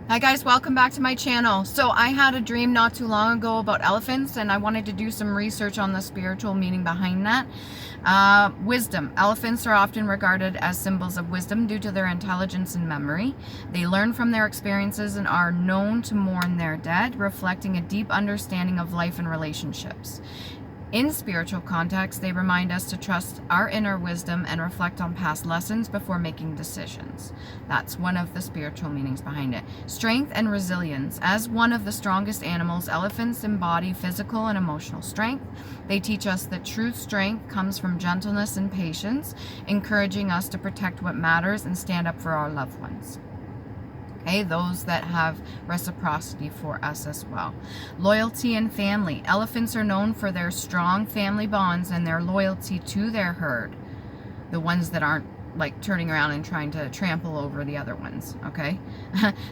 Hi guys, welcome back to my channel. So I had a dream not too long ago about elephants, and I wanted to do some research on the spiritual meaning behind that. Wisdom. Elephants are often regarded as symbols of wisdom due to their intelligence and memory. They learn from their experiences and are known to mourn their dead, reflecting a deep understanding of life and relationships. In spiritual context, they remind us to trust our inner wisdom and reflect on past lessons before making decisions. That's one of the spiritual meanings behind it. Strength and resilience. As one of the strongest animals, elephants embody physical and emotional strength. They teach us that true strength comes from gentleness and patience, encouraging us to protect what matters and stand up for our loved ones. Okay, those that have reciprocity for us as well. Loyalty and family. Elephants are known for their strong family bonds and their loyalty to their herd. The ones that aren't like turning around and trying to trample over the other ones, okay?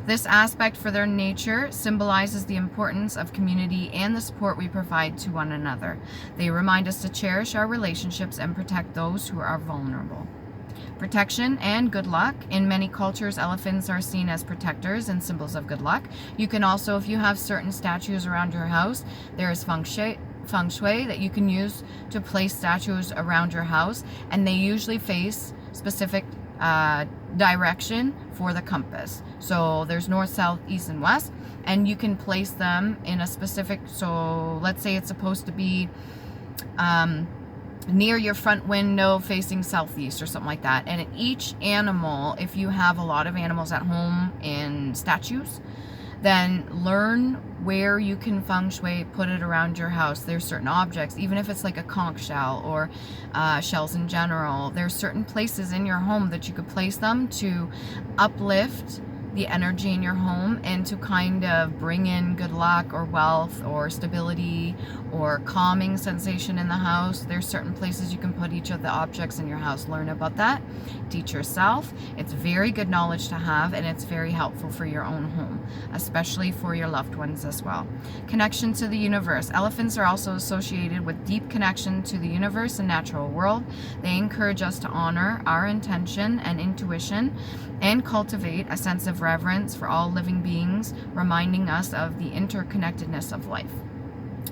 This aspect for their nature symbolizes the importance of community and the support we provide to one another. They remind us to cherish our relationships and protect those who are vulnerable. Protection and good luck. In many cultures, elephants are seen as protectors and symbols of good luck. You can also, if you have certain statues around your house, there is Feng Shui that you can use to place statues around your house, and they usually face specific direction for the compass. So there's north, south, east, and west, and you can place them in a specific, so let's say it's supposed to be near your front window facing southeast or something like that. And each animal, if you have a lot of animals at home in statues, then learn where you can feng shui, put it around your house. There's certain objects, even if it's like a conch shell or shells in general, there's certain places in your home that you could place them to uplift the energy in your home and to kind of bring in good luck or wealth or stability or calming sensation in the house. There's certain places you can put each of the objects in your house. Learn about that. Teach yourself. It's very good knowledge to have, and it's very helpful for your own home, especially for your loved ones as well. Connection to the universe. Elephants are also associated with deep connection to the universe and natural world. They encourage us to honor our intention and intuition and cultivate a sense of reverence for all living beings, reminding us of the interconnectedness of life.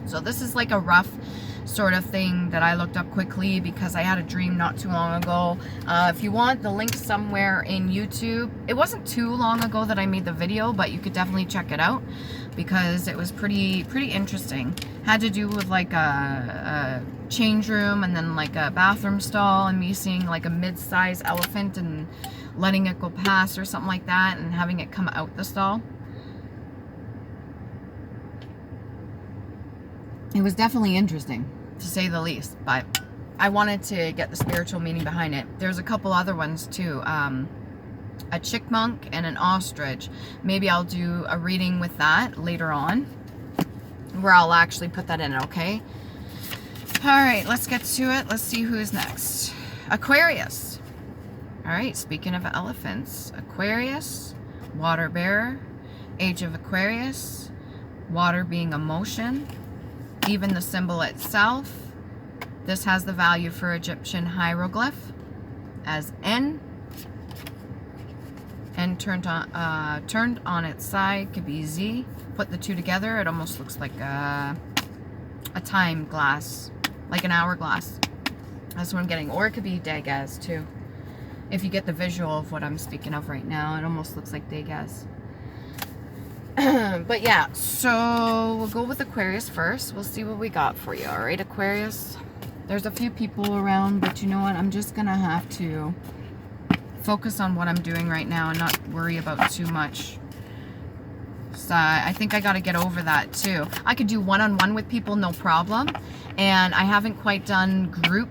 So this is like a rough sort of thing that I looked up quickly because I had a dream not too long ago. If you want the link somewhere in YouTube, it wasn't too long ago that I made the video, but you could definitely check it out because it was pretty interesting. Had to do with like a change room and then like a bathroom stall, and me seeing like a mid-sized elephant and letting it go past or something like that and having it come out the stall. It was definitely interesting, to say the least, but I wanted to get the spiritual meaning behind it. There's a couple other ones too. A chickmunk and an ostrich. Maybe I'll do a reading with that later on, where I'll actually put that in, okay? Alright, let's get to it. Let's see who's next. Aquarius. Alright, speaking of elephants, Aquarius, water bearer, age of Aquarius, water being emotion, even the symbol itself. This has the value for Egyptian hieroglyph as N, and turned on its side could be Z. Put the two together, it almost looks like a time glass, like an hourglass. That's what I'm getting. Or it could be Dagaz too. If you get the visual of what I'm speaking of right now, it almost looks like Dagaz. But yeah, so we'll go with Aquarius first. We'll see what we got for you. All right, Aquarius. There's a few people around, but you know what? I'm just going to have to focus on what I'm doing right now and not worry about too much. So I think I got to get over that too. I could do one-on-one with people, no problem. And I haven't quite done group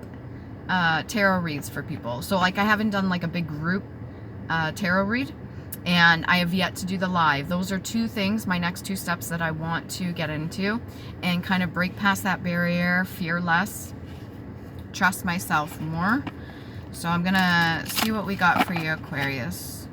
tarot reads for people. So like I haven't done like a big group tarot read. And I have yet to do the live. Those are two things, my next two steps that I want to get into and kind of break past that barrier, fear less, trust myself more. So I'm gonna see what we got for you, Aquarius.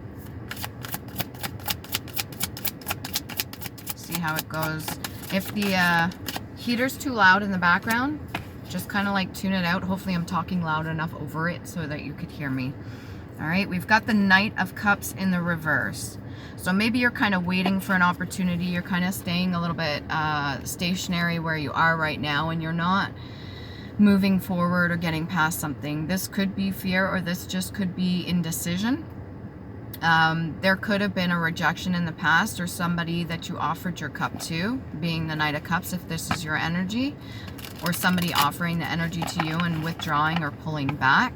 See how it goes. If the heater's too loud in the background, just kind of like tune it out. Hopefully I'm talking loud enough over it so that you could hear me. All right, we've got the Knight of Cups in the reverse. So So maybe you're kind of waiting for an opportunity. You're kind of staying a little bit stationary where you are right now, and you're not moving forward or getting past something. This could be fear, or this just could be indecision. There could have been a rejection in the past, or somebody that you offered your cup to, being the Knight of Cups if this is your energy, or somebody offering the energy to you and withdrawing or pulling back.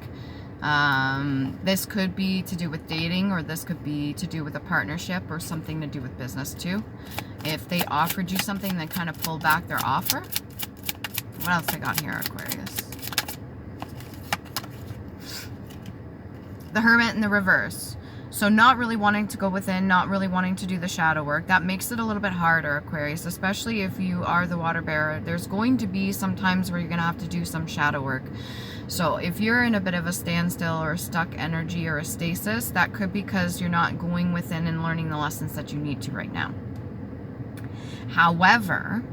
This could be to do with dating, or this could be to do with a partnership, or something to do with business too. If they offered you something, then kind of pull back their offer. What else I got here, Aquarius? The Hermit in the reverse. So not really wanting to go within, not really wanting to do the shadow work. That makes it a little bit harder, Aquarius, especially if you are the water bearer. There's going to be some times where you're going to have to do some shadow work. So if you're in a bit of a standstill or a stuck energy or a stasis, that could be because you're not going within and learning the lessons that you need to right now. However,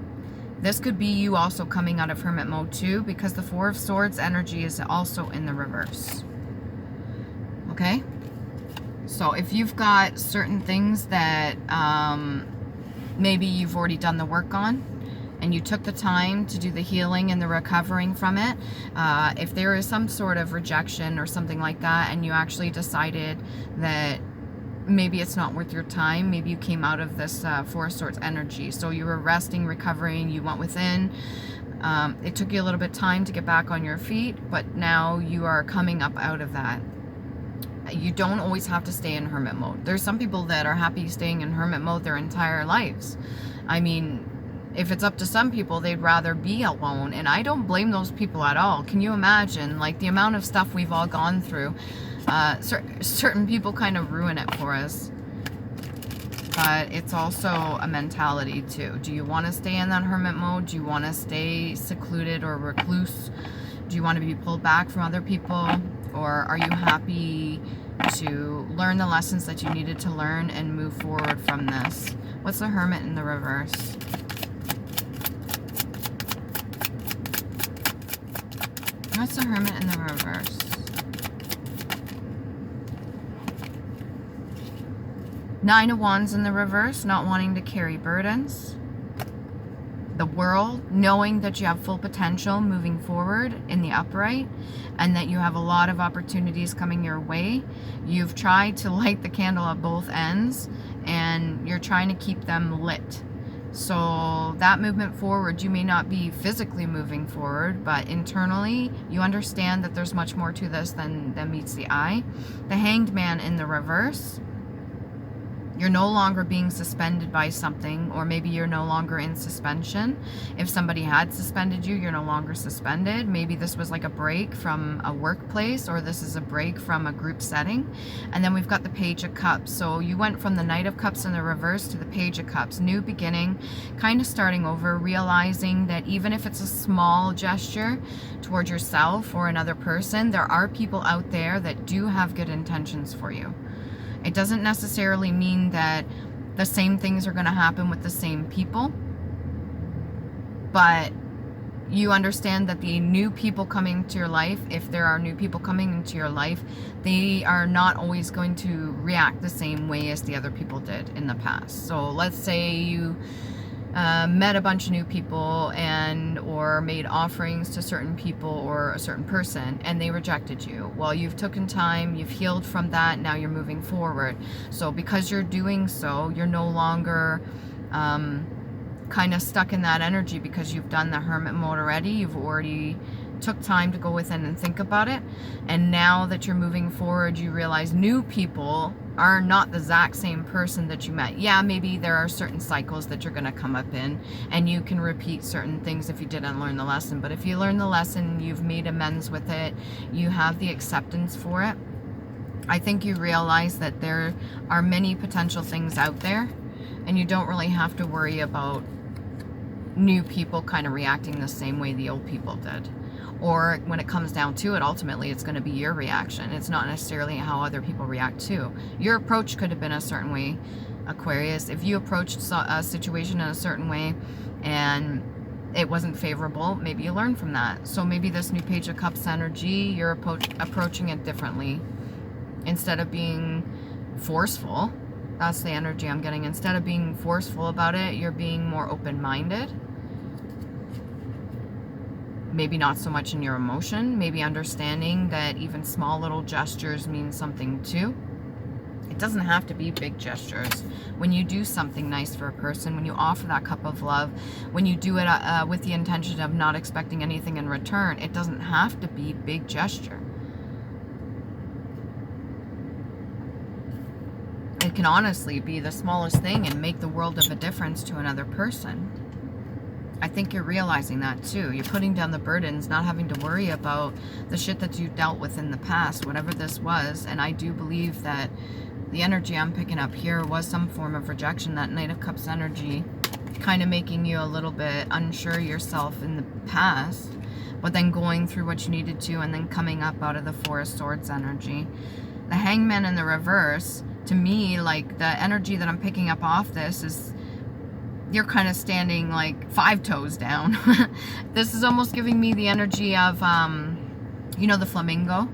this could be you also coming out of Hermit mode too, because the Four of Swords energy is also in the reverse. Okay? So if you've got certain things that maybe you've already done the work on, and you took the time to do the healing and the recovering from it, if there is some sort of rejection or something like that, and you actually decided that maybe it's not worth your time, maybe you came out of this Four of Swords energy, so you were resting, recovering, you went within, it took you a little bit of time to get back on your feet, but now you are coming up out of that. You don't always have to stay in Hermit mode. There's some people that are happy staying in Hermit mode their entire lives. I mean, if it's up to some people, they'd rather be alone, and I don't blame those people at all. Can you imagine, like, the amount of stuff we've all gone through? Certain people kind of ruin it for us. But it's also a mentality too. Do you want to stay in that Hermit mode? Do you want to stay secluded or recluse? Do you want to be pulled back from other people? Or are you happy to learn the lessons that you needed to learn and move forward from this? What's the Hermit in the reverse? What's the Hermit in the reverse? Nine of Wands in the reverse, not wanting to carry burdens. The World, knowing that you have full potential moving forward in the upright, and that you have a lot of opportunities coming your way. You've tried to light the candle at both ends, and you're trying to keep them lit. So that movement forward, you may not be physically moving forward, but internally you understand that there's much more to this than meets the eye. The Hanged Man in the reverse. You're no longer being suspended by something, or maybe you're no longer in suspension. If somebody had suspended you, you're no longer suspended. Maybe this was like a break from a workplace, or this is a break from a group setting. And then we've got the Page of Cups. So you went from the Knight of Cups in the reverse to the Page of Cups. New beginning, kind of starting over, realizing that even if it's a small gesture towards yourself or another person, there are people out there that do have good intentions for you. It doesn't necessarily mean that the same things are going to happen with the same people, but you understand that the new people coming to your life, if there are new people coming into your life, they are not always going to react the same way as the other people did in the past. So let's say you met a bunch of new people or made offerings to certain people or a certain person, and they rejected you. Well, you've taken time, you've healed from that, now you're moving forward. So because you're doing so, you're no longer kind of stuck in that energy, because you've done the Hermit mode already. You've already took time to go within and think about it, and now that you're moving forward, you realize new people are not the exact same person that you met. Yeah, maybe there are certain cycles that you're going to come up in, and you can repeat certain things if you didn't learn the lesson. But if you learn the lesson, you've made amends with it, you have the acceptance for it, I think you realize that there are many potential things out there, and you don't really have to worry about new people kind of reacting the same way the old people did. Or when it comes down to it, ultimately it's going to be your reaction. It's not necessarily how other people react too. Your approach could have been a certain way, Aquarius. If you approached a situation in a certain way and it wasn't favorable, maybe you learn from that. So maybe this new Page of Cups energy, you're approaching it differently. Instead of being forceful, That's the energy I'm getting. Instead of being forceful about it, you're being more open-minded. Maybe not so much in your emotion, maybe understanding that even small little gestures mean something too. It doesn't have to be big gestures. When you do something nice for a person, when you offer that cup of love, when you do it with the intention of not expecting anything in return, it doesn't have to be big gesture. It can honestly be the smallest thing and make the world of a difference to another person. I think you're realizing that too. You're putting down the burdens, not having to worry about the shit that you dealt with in the past, whatever this was. And I do believe that the energy I'm picking up here was some form of rejection, that Knight of Cups energy, kind of making you a little bit unsure yourself in the past, but then going through what you needed to and then coming up out of the Four of Swords energy. The Hangman in the reverse, to me, like the energy that I'm picking up off this is you're kind of standing like 5 toes down. This is almost giving me the energy of, you know, the flamingo.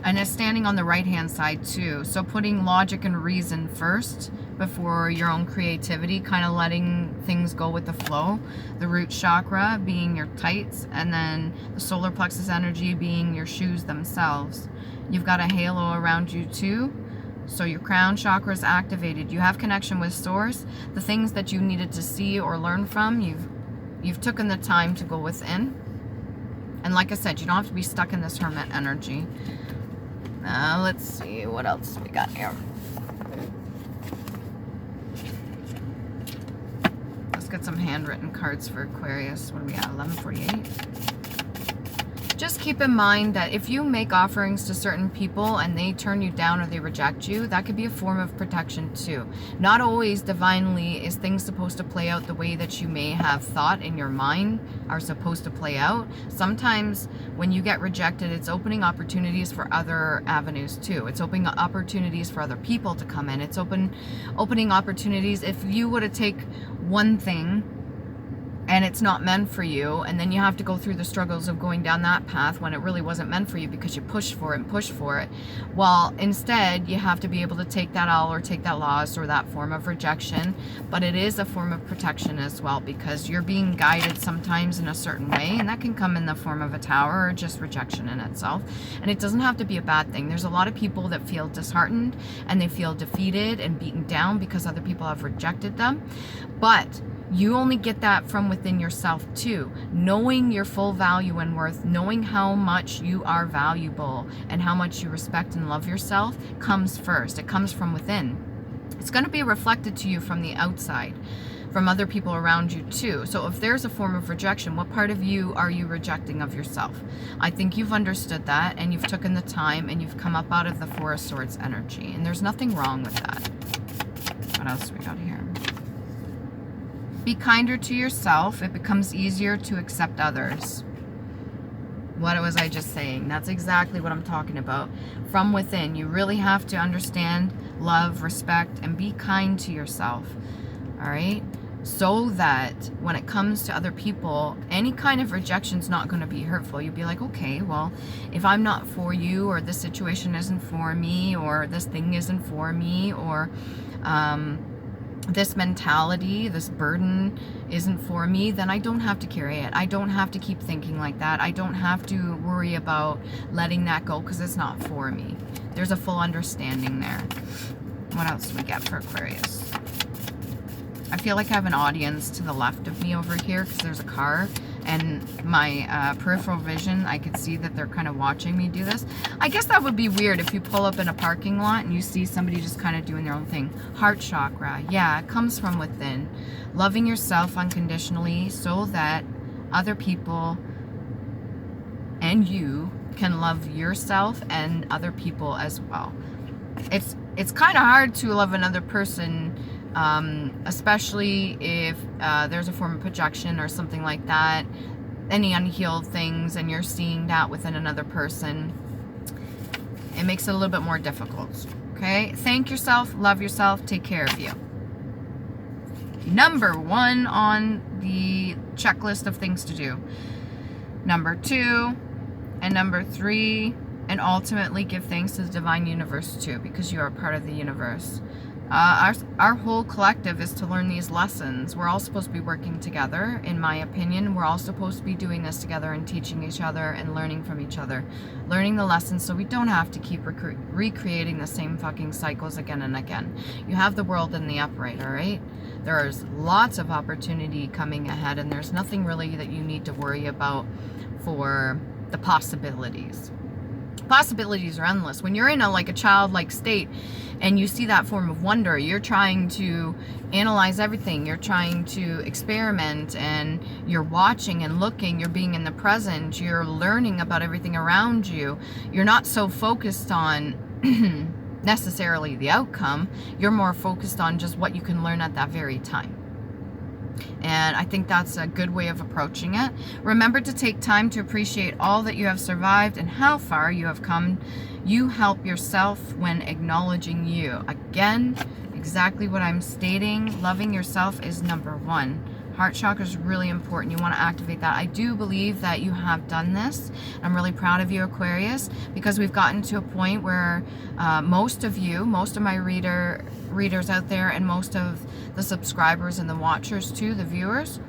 And it's standing on the right-hand side too. So putting logic and reason first before your own creativity, kind of letting things go with the flow. The root chakra being your tights, and then the solar plexus energy being your shoes themselves. You've got a halo around you too. So your crown chakra is activated. You have connection with source. The things that you needed to see or learn from, you've taken the time to go within. And like I said, you don't have to be stuck in this hermit energy. Let's see what else we got here. Let's get some handwritten cards for Aquarius. What are we at? 11:48. Just keep in mind that if you make offerings to certain people and they turn you down or they reject you, that could be a form of protection too. Not always divinely is things supposed to play out the way that you may have thought in your mind are supposed to play out. Sometimes when you get rejected, it's opening opportunities for other avenues too. It's opening opportunities for other people to come in. It's opening opportunities. If you were to take one thing and it's not meant for you, and then you have to go through the struggles of going down that path when it really wasn't meant for you because you pushed for it and pushed for it. Well, instead, you have to be able to take that all or take that loss or that form of rejection, but it is a form of protection as well because you're being guided sometimes in a certain way, and that can come in the form of a tower or just rejection in itself. And it doesn't have to be a bad thing. There's a lot of people that feel disheartened and they feel defeated and beaten down because other people have rejected them, but you only get that from within yourself too. Knowing your full value and worth, knowing how much you are valuable and how much you respect and love yourself comes first. It comes from within. It's going to be reflected to you from the outside, from other people around you too. So if there's a form of rejection, what part of you are you rejecting of yourself? I think you've understood that and you've taken the time and you've come up out of the Four of Swords energy. And there's nothing wrong with that. What else do we got here? Be kinder to yourself. It becomes easier to accept others. What was I just saying? That's exactly what I'm talking about. From within, you really have to understand, love, respect, and be kind to yourself. All right? So that when it comes to other people, any kind of rejection is not going to be hurtful. You'll be like, okay, well, if I'm not for you, or this situation isn't for me, or this thing isn't for me, or this mentality, this burden isn't for me, then I don't have to carry it. I don't have to keep thinking like that. I don't have to worry about letting that go because it's not for me. There's a full understanding there. What else do we get for Aquarius? I feel like I have an audience to the left of me over here because there's a car and my peripheral vision, I could see that they're kind of watching me do this. I guess that would be weird if you pull up in a parking lot and you see somebody just kind of doing their own thing. Heart chakra, yeah, it comes from within. Loving yourself unconditionally so that other people and you can love yourself and other people as well. It's kind of hard to love another person, especially if there's a form of projection or something like that, any unhealed things, and you're seeing that within another person. It makes it a little bit more difficult. Okay? Thank yourself, love yourself, take care of you. Number 1 on the checklist of things to do. Number 2 and number 3, and ultimately give thanks to the divine universe too, because you are part of the universe. Our whole collective is to learn these lessons. We're all supposed to be working together, in my opinion. We're all supposed to be doing this together and teaching each other and learning from each other. Learning the lessons so we don't have to keep recreating the same fucking cycles again and again. You have the world in the upright, all right? There's lots of opportunity coming ahead, and there's nothing really that you need to worry about for the possibilities. Possibilities are endless. When you're in a childlike state and you see that form of wonder, you're trying to analyze everything, you're trying to experiment, and you're watching and looking, you're being in the present, you're learning about everything around you. You're not so focused on necessarily the outcome, you're more focused on just what you can learn at that very time. And I think that's a good way of approaching it. Remember to take time to appreciate all that you have survived and how far you have come. You help yourself when acknowledging you. Again, exactly what I'm stating. Loving yourself is number one. Heart chakra is really important. You want to activate that. I do believe that you have done this. I'm really proud of you, Aquarius, because we've gotten to a point where most of my readers out there, and most of the subscribers and the watchers too, the viewers,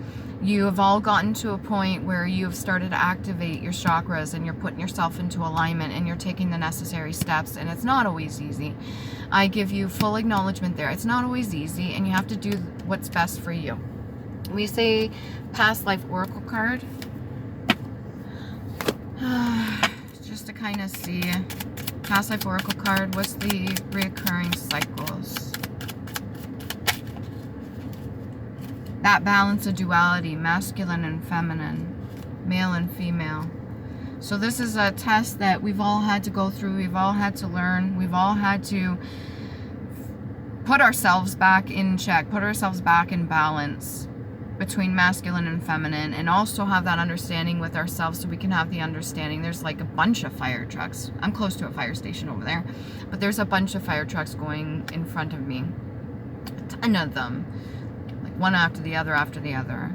you have all gotten to a point where you've started to activate your chakras and you're putting yourself into alignment and you're taking the necessary steps, and it's not always easy. I give you full acknowledgement there. It's not always easy, and you have to do what's best for you. We say past life oracle card, just to kind of see past life oracle card. What's the reoccurring cycles? That balance of duality, masculine and feminine, male and female. So this is a test that we've all had to go through. We've all had to learn. We've all had to put ourselves back in check, put ourselves back in balance between masculine and feminine, and also have that understanding with ourselves so we can have the understanding. There's like a bunch of fire trucks. I'm close to a fire station over there, but there's a bunch of fire trucks going in front of me. A ton of them, like one after the other after the other.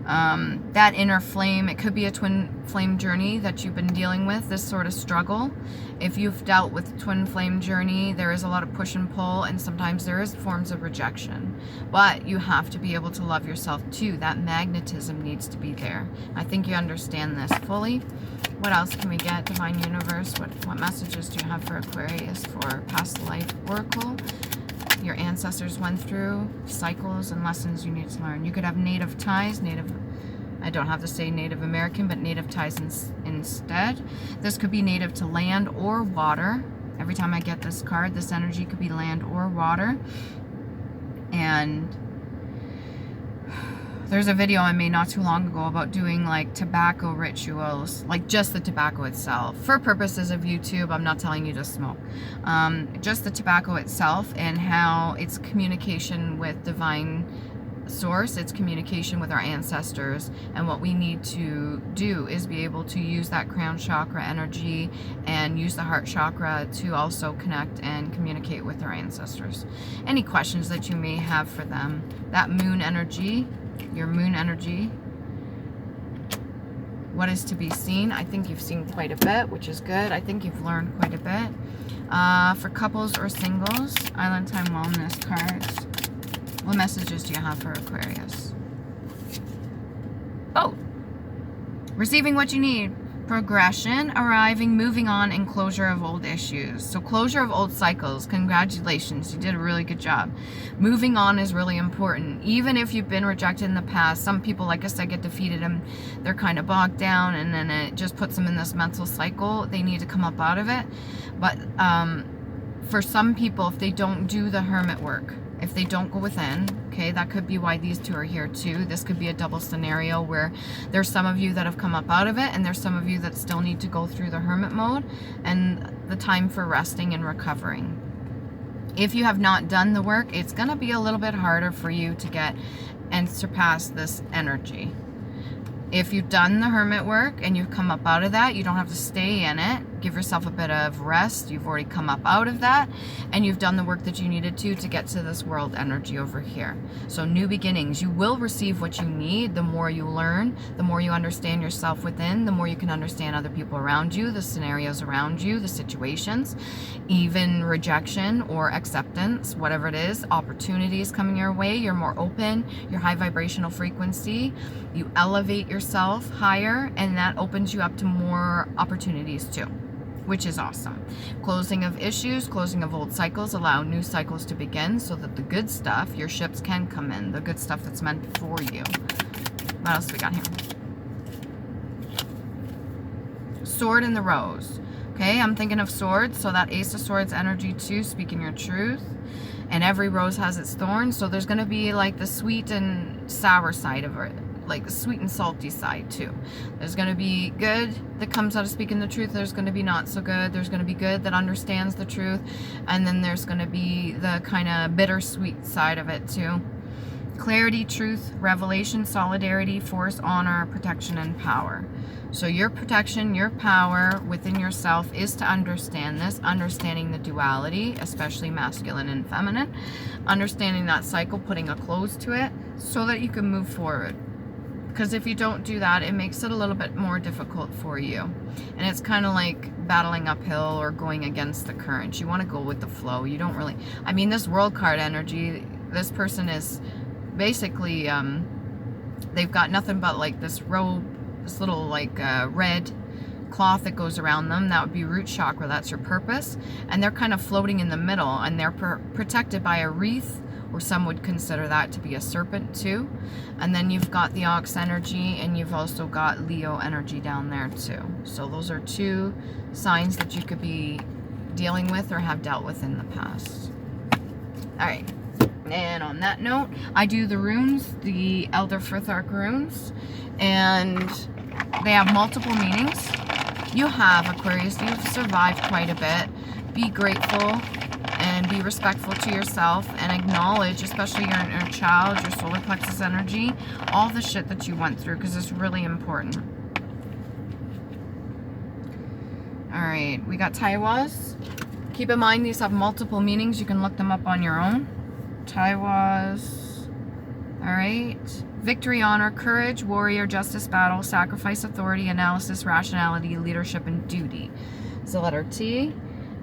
That inner flame, it could be a twin flame journey that you've been dealing with, this sort of struggle. If you've dealt with twin flame journey, there is a lot of push and pull, and sometimes there is forms of rejection, but you have to be able to love yourself too. That magnetism needs to be there. I think you understand this fully. What else can we get? Divine Universe, what messages do you have for Aquarius for past life oracle? Your ancestors went through, cycles and lessons you need to learn. You could have native ties, I don't have to say Native American, but native ties instead. This could be native to land or water. Every time I get this card, this energy could be land or water. And there's a video I made not too long ago about doing like tobacco rituals, like just the tobacco itself. For purposes of YouTube, I'm not telling you to smoke. Just the tobacco itself, and how it's communication with divine source, it's communication with our ancestors, and what we need to do is be able to use that crown chakra energy and use the heart chakra to also connect and communicate with our ancestors. Any questions that you may have for them. That moon energy, your moon energy, what is to be seen? I think you've seen quite a bit, which is good. I think you've learned quite a bit. For couples or singles, Island Time Wellness cards. What messages do you have for Aquarius? Oh, receiving what you need. Progression, arriving, moving on, and closure of old issues. So closure of old cycles. Congratulations, you did a really good job. Moving on is really important. Even if you've been rejected in the past, some people, like I said, get defeated and they're kind of bogged down, and then it just puts them in this mental cycle. They need to come up out of it. But for some people, if they don't do the hermit work, if they don't go within, okay, that could be why these two are here too. This could be a double scenario where there's some of you that have come up out of it, and there's some of you that still need to go through the hermit mode and the time for resting and recovering. If you have not done the work, it's going to be a little bit harder for you to get and surpass this energy. If you've done the hermit work and you've come up out of that, you don't have to stay in it. give yourself a bit of rest. You've already come up out of that, and you've done the work that you needed to get to this world energy over here. So new beginnings. You will receive what you need. The more you learn, the more you understand yourself within, the more you can understand other people around you, the scenarios around you, the situations, even rejection or acceptance, whatever it is, opportunities coming your way. You're more open, your high vibrational frequency, you elevate yourself higher, and that opens you up to more opportunities too, which is awesome. Closing of issues, closing of old cycles, allow new cycles to begin so that the good stuff, your ships can come in, the good stuff that's meant for you. What else we got here? Sword in the rose. Okay, I'm thinking of swords, so that Ace of Swords energy too, speaking your truth. And every rose has its thorns, so there's going to be like the sweet and sour side of it, like the sweet and salty side too. There's going to be good that comes out of speaking the truth. There's going to be not so good. There's going to be good that understands the truth. And then there's going to be the kind of bittersweet side of it too. Clarity, truth, revelation, solidarity, force, honor, protection, and power. So your protection, your power within yourself is to understand this, understanding the duality, especially masculine and feminine, understanding that cycle, putting a close to it so that you can move forward. Because if you don't do that, it makes it a little bit more difficult for you. And it's kind of like battling uphill or going against the current. You want to go with the flow. You don't really, I mean, this world card energy, this person is basically, they've got nothing but like this robe, this little like red cloth that goes around them. That would be root chakra. That's your purpose. And they're kind of floating in the middle, and they're protected by a wreath, or some would consider that to be a serpent too. And then you've got the ox energy, and you've also got Leo energy down there too. So those are two signs that you could be dealing with or have dealt with in the past. All right. And on that note, I do the runes, the Elder Firthark runes, and they have multiple meanings. You have, Aquarius, you've survived quite a bit. Be grateful and be respectful to yourself, and acknowledge, especially your inner child, your solar plexus energy, all the shit that you went through, because it's really important. All right, we got Taiwas. Keep in mind these have multiple meanings. You can look them up on your own. Taiwas. All right. Victory, honor, courage, warrior, justice, battle, sacrifice, authority, analysis, rationality, leadership, and duty. It's the letter T.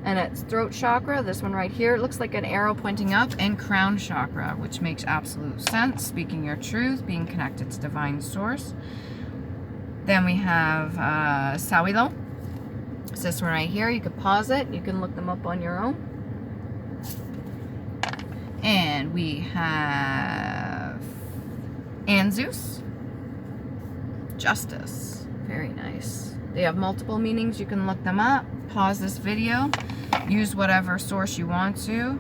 And it's throat chakra, this one right here. It looks like an arrow pointing up, and crown chakra, which makes absolute sense. Speaking your truth, being connected to divine source. Then we have Sawilo. It's this one right here. You could pause it. You can look them up on your own. And we have Anzus. Justice. Very nice. They have multiple meanings. You can look them up. Pause this video. Use whatever source you want to.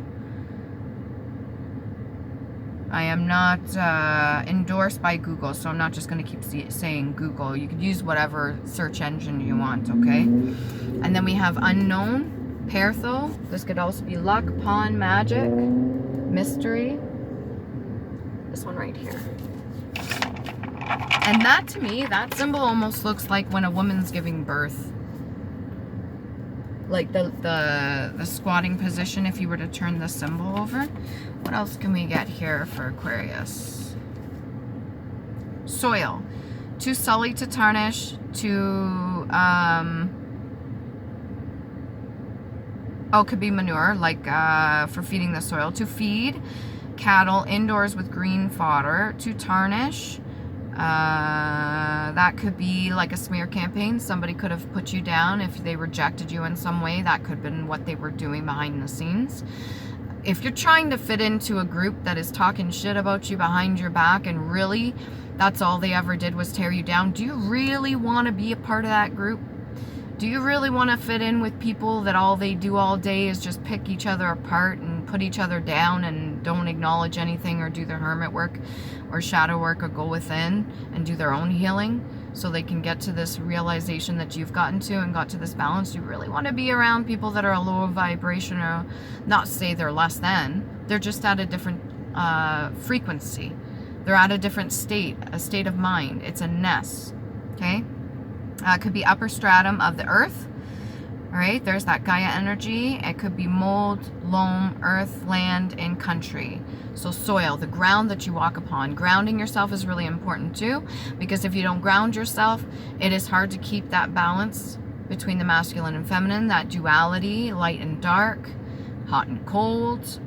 I am not endorsed by Google, so I'm not just going to keep saying Google. You could use whatever search engine you want, okay? And then we have Unknown, Pertho. This could also be luck, pawn, magic, mystery. This one right here. And that, to me, that symbol almost looks like when a woman's giving birth. Like the squatting position, if you were to turn the symbol over. What else can we get here for Aquarius? Soil. Too sully to tarnish, to, could be manure, like for feeding the soil. To feed cattle indoors with green fodder. To tarnish. That could be like a smear campaign. Somebody could have put you down if they rejected you in some way. That could have been what they were doing behind the scenes. If you're trying to fit into a group that is talking shit about you behind your back, and really that's all they ever did was tear you down, do you really want to be a part of that group? Do you really want to fit in with people that all they do all day is just pick each other apart and put each other down and don't acknowledge anything, or do their hermit work or shadow work, or go within and do their own healing so they can get to this realization that you've gotten to and got to this balance? You really want to be around people that are a lower vibration, or not say they're less than, they're just at a different frequency. They're at a different state, a state of mind. It's a ness, okay? It could be upper stratum of the earth. All right, there's that Gaia energy. It could be mold, loam, earth, land, and country. So soil, the ground that you walk upon. Grounding yourself is really important too, because if you don't ground yourself, it is hard to keep that balance between the masculine and feminine, that duality, light and dark, hot and cold.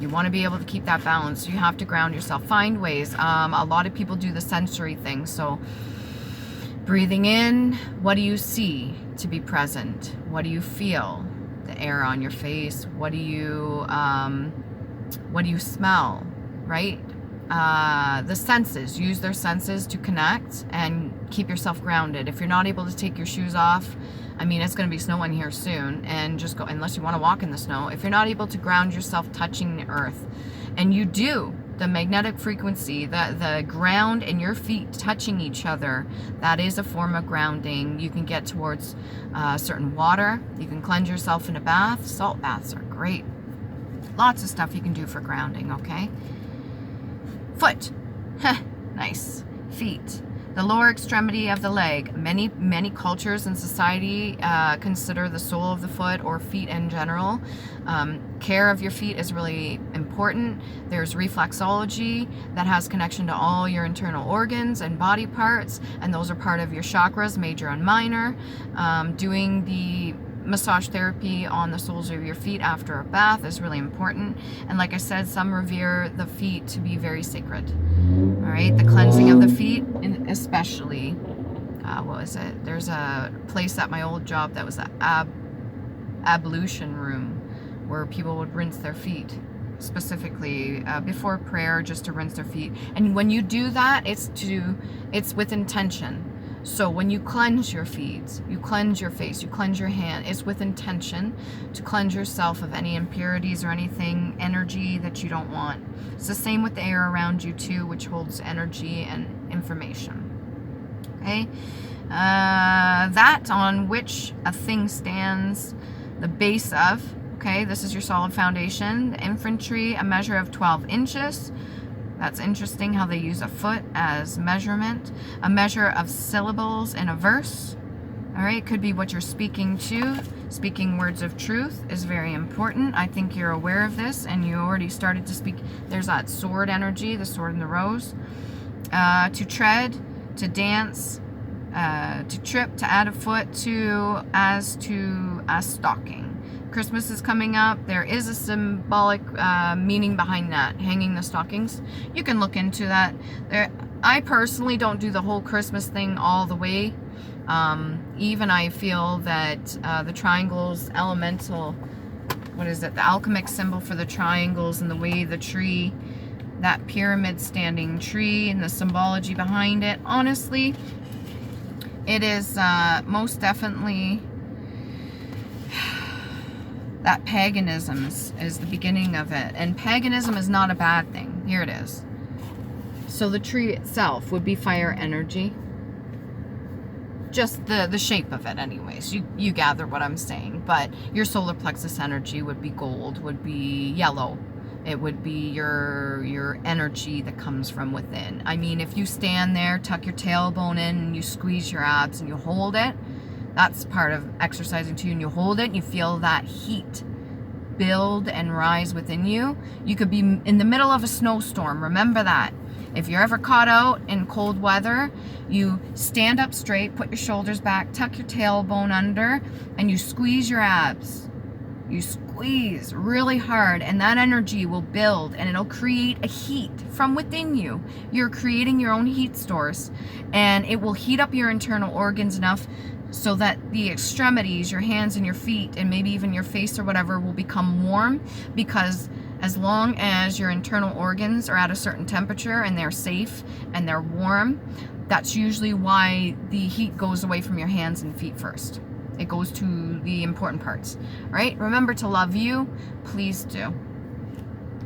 You want to be able to keep that balance. You have to ground yourself. Find ways. A lot of people do the sensory thing. So breathing in, what do you see to be present? What do you feel? The air on your face. What do you smell, right? The senses. Use their senses to connect and keep yourself grounded. If you're not able to take your shoes off, I mean, it's going to be snowing here soon, and just go, unless you want to walk in the snow. If you're not able to ground yourself touching the earth, and you do, the magnetic frequency, the ground and your feet touching each other, that is a form of grounding. You can get towards certain water. You can cleanse yourself in a bath. Salt baths are great. Lots of stuff you can do for grounding, okay? Foot. Nice. Feet. The lower extremity of the leg. Many cultures and society consider the sole of the foot or feet in general. Care of your feet is really important. There's reflexology that has connection to all your internal organs and body parts, and those are part of your chakras, major and minor. Doing the massage therapy on the soles of your feet after a bath is really important. And like I said, some revere the feet to be very sacred. All right, the cleansing of the feet, and especially, what was it? There's a place at my old job that was an ablution room where people would rinse their feet, specifically before prayer, just to rinse their feet. And when you do that, it's with intention. So when you cleanse your feet, you cleanse your face, you cleanse your hand, it's with intention to cleanse yourself of any impurities or anything, energy that you don't want. It's the same with the air around you too, which holds energy and information. Okay? That on which a thing stands, the base of, okay, this is your solid foundation. The infantry, a measure of 12 inches. That's interesting how they use a foot as measurement. A measure of syllables in a verse. All right, could be what you're speaking to. Speaking words of truth is very important. I think you're aware of this, and you already started to speak. There's that sword energy, the sword and the rose. To tread, to dance, to trip, to add a foot, to as stalking. Christmas is coming up. There is a symbolic meaning behind that, hanging the stockings. You can look into that. I personally don't do the whole Christmas thing all the way. Even I feel that the triangles, elemental, what is it? The alchemic symbol for the triangles and the way the tree, that pyramid standing tree and the symbology behind it. Honestly, it is most definitely that paganism is the beginning of it. And paganism is not a bad thing. Here it is. So the tree itself would be fire energy. Just the shape of it anyways. You gather what I'm saying. But your solar plexus energy would be gold, would be yellow. It would be your energy that comes from within. I mean, if you stand there, tuck your tailbone in, and you squeeze your abs and you hold it, that's part of exercising too, and you hold it and you feel that heat build and rise within you. You could be in the middle of a snowstorm. Remember that. If you're ever caught out in cold weather, you stand up straight, put your shoulders back, tuck your tailbone under, and you squeeze your abs. You squeeze really hard, and that energy will build, and it'll create a heat from within you. You're creating your own heat stores, and it will heat up your internal organs enough so that the extremities, your hands and your feet, and maybe even your face or whatever, will become warm, because as long as your internal organs are at a certain temperature and they're safe and they're warm, that's usually why the heat goes away from your hands and feet first. It goes to the important parts, right? Remember to love you. Please do.